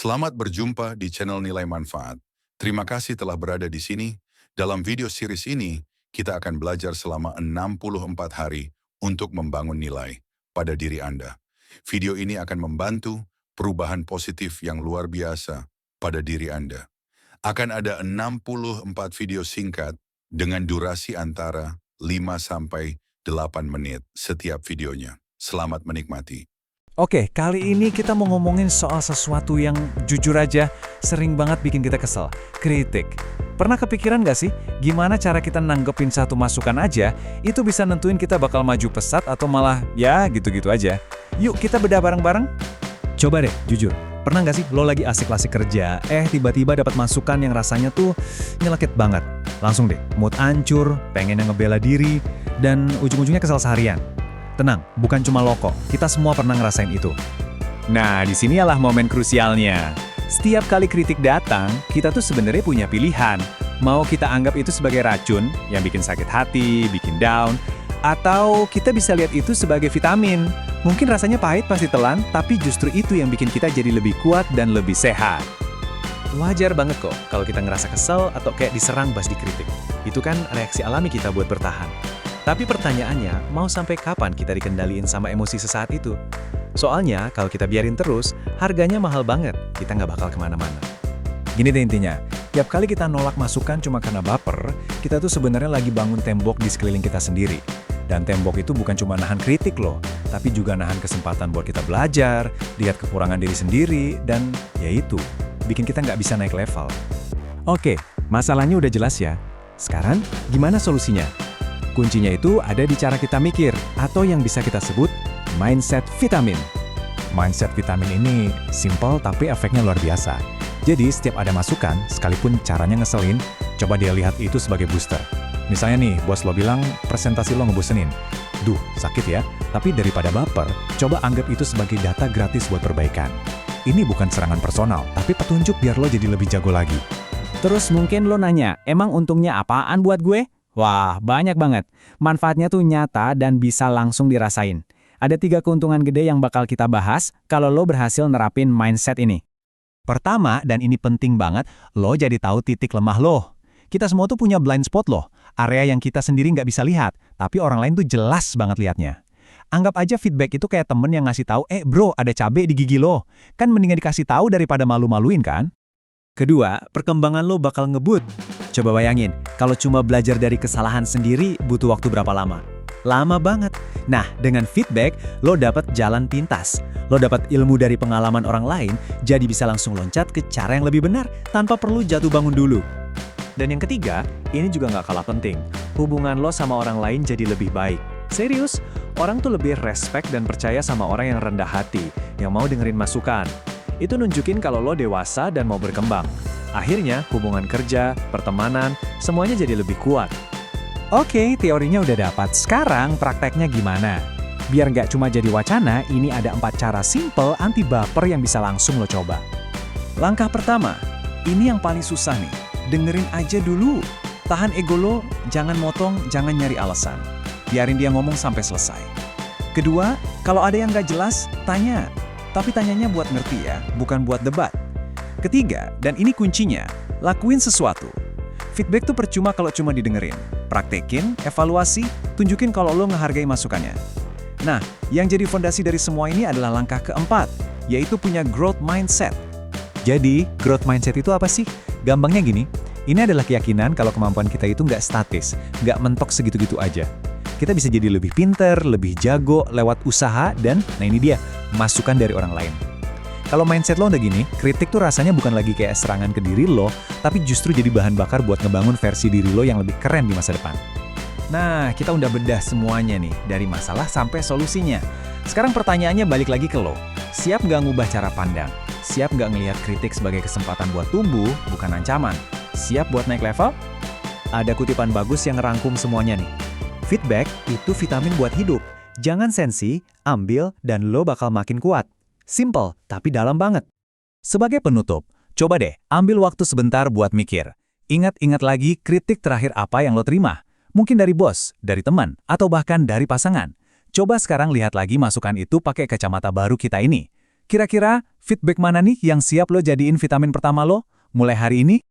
Selamat berjumpa di channel Nilai Manfaat. Terima kasih telah berada di sini. Dalam video series ini, kita akan belajar selama 64 hari untuk membangun nilai pada diri Anda. Video ini akan membantu perubahan positif yang luar biasa pada diri Anda. Akan ada 64 video singkat dengan durasi antara 5-8 menit setiap videonya. Selamat menikmati. Oke, kali ini kita mau ngomongin soal sesuatu yang jujur aja sering banget bikin kita kesel, kritik. Pernah kepikiran nggak sih, gimana cara kita nanggepin satu masukan aja, itu bisa nentuin kita bakal maju pesat atau malah ya gitu-gitu aja. Yuk kita bedah bareng-bareng. Coba deh, jujur. Pernah nggak sih lo lagi asik-asik kerja, tiba-tiba dapat masukan yang rasanya tuh nyelekit banget. Langsung deh, mood hancur, pengen ngebela diri, dan ujung-ujungnya kesel seharian. Tenang, bukan cuma lo kok, kita semua pernah ngerasain itu. Nah, disinilah momen krusialnya. Setiap kali kritik datang, kita tuh sebenarnya punya pilihan. Mau kita anggap itu sebagai racun, yang bikin sakit hati, bikin down, atau kita bisa lihat itu sebagai vitamin. Mungkin rasanya pahit pas ditelan, tapi justru itu yang bikin kita jadi lebih kuat dan lebih sehat. Wajar banget kok kalau kita ngerasa kesel atau kayak diserang pas dikritik. Itu kan reaksi alami kita buat bertahan. Tapi pertanyaannya, mau sampai kapan kita dikendaliin sama emosi sesaat itu? Soalnya, kalau kita biarin terus, harganya mahal banget, kita nggak bakal kemana-mana. Gini deh intinya, tiap kali kita nolak masukan cuma karena baper, kita tuh sebenarnya lagi bangun tembok di sekeliling kita sendiri. Dan tembok itu bukan cuma nahan kritik loh, tapi juga nahan kesempatan buat kita belajar, lihat kekurangan diri sendiri, dan ya itu, bikin kita nggak bisa naik level. Oke, masalahnya udah jelas ya. Sekarang, gimana solusinya? Kuncinya itu ada di cara kita mikir, atau yang bisa kita sebut mindset vitamin. Mindset vitamin ini simple tapi efeknya luar biasa. Jadi setiap ada masukan, sekalipun caranya ngeselin, coba dia lihat itu sebagai booster. Misalnya nih, bos lo bilang presentasi lo ngebosenin. Duh, sakit ya. Tapi daripada baper, coba anggap itu sebagai data gratis buat perbaikan. Ini bukan serangan personal, tapi petunjuk biar lo jadi lebih jago lagi. Terus mungkin lo nanya, emang untungnya apaan buat gue? Wah, banyak banget. Manfaatnya tuh nyata dan bisa langsung dirasain. Ada 3 keuntungan gede yang bakal kita bahas kalau lo berhasil nerapin mindset ini. Pertama, dan ini penting banget, lo jadi tahu titik lemah lo. Kita semua tuh punya blind spot lo, area yang kita sendiri nggak bisa lihat, tapi orang lain tuh jelas banget liatnya. Anggap aja feedback itu kayak temen yang ngasih tahu, bro, ada cabai di gigi lo. Kan mendingan dikasih tahu daripada malu-maluin kan? Kedua, perkembangan lo bakal ngebut. Coba bayangin, kalau cuma belajar dari kesalahan sendiri, butuh waktu berapa lama? Lama banget. Nah, dengan feedback, lo dapat jalan pintas. Lo dapat ilmu dari pengalaman orang lain, jadi bisa langsung loncat ke cara yang lebih benar, tanpa perlu jatuh bangun dulu. Dan yang ketiga, ini juga nggak kalah penting. Hubungan lo sama orang lain jadi lebih baik. Serius, orang tuh lebih respect dan percaya sama orang yang rendah hati, yang mau dengerin masukan. Itu nunjukin kalau lo dewasa dan mau berkembang. Akhirnya, hubungan kerja, pertemanan, semuanya jadi lebih kuat. Oke, teorinya udah dapat. Sekarang prakteknya gimana? Biar nggak cuma jadi wacana, ini ada 4 cara simple anti baper yang bisa langsung lo coba. Langkah pertama, ini yang paling susah nih. Dengerin aja dulu. Tahan ego lo, jangan motong, jangan nyari alasan. Biarin dia ngomong sampai selesai. Kedua, kalau ada yang nggak jelas, tanya. Tapi tanyanya buat ngerti ya, bukan buat debat. Ketiga, dan ini kuncinya, lakuin sesuatu. Feedback tuh percuma kalau cuma didengerin. Praktekin, evaluasi, tunjukin kalau lo ngehargai masukannya. Nah, yang jadi fondasi dari semua ini adalah langkah keempat, yaitu punya growth mindset. Jadi, growth mindset itu apa sih? Gampangnya gini, ini adalah keyakinan kalau kemampuan kita itu nggak statis, nggak mentok segitu-gitu aja. Kita bisa jadi lebih pinter, lebih jago lewat usaha, dan nah ini dia, masukan dari orang lain. Kalau mindset lo udah gini, kritik tuh rasanya bukan lagi kayak serangan ke diri lo, tapi justru jadi bahan bakar buat ngebangun versi diri lo yang lebih keren di masa depan. Nah, kita udah bedah semuanya nih, dari masalah sampai solusinya. Sekarang pertanyaannya balik lagi ke lo. Siap nggak ngubah cara pandang? Siap nggak ngelihat kritik sebagai kesempatan buat tumbuh, bukan ancaman? Siap buat naik level? Ada kutipan bagus yang ngerangkum semuanya nih. Feedback itu vitamin buat hidup. Jangan sensi, ambil, dan lo bakal makin kuat. Simple, tapi dalam banget. Sebagai penutup, coba deh ambil waktu sebentar buat mikir. Ingat-ingat lagi kritik terakhir apa yang lo terima. Mungkin dari bos, dari teman, atau bahkan dari pasangan. Coba sekarang lihat lagi masukan itu pakai kacamata baru kita ini. Kira-kira feedback mana nih yang siap lo jadiin vitamin pertama lo mulai hari ini?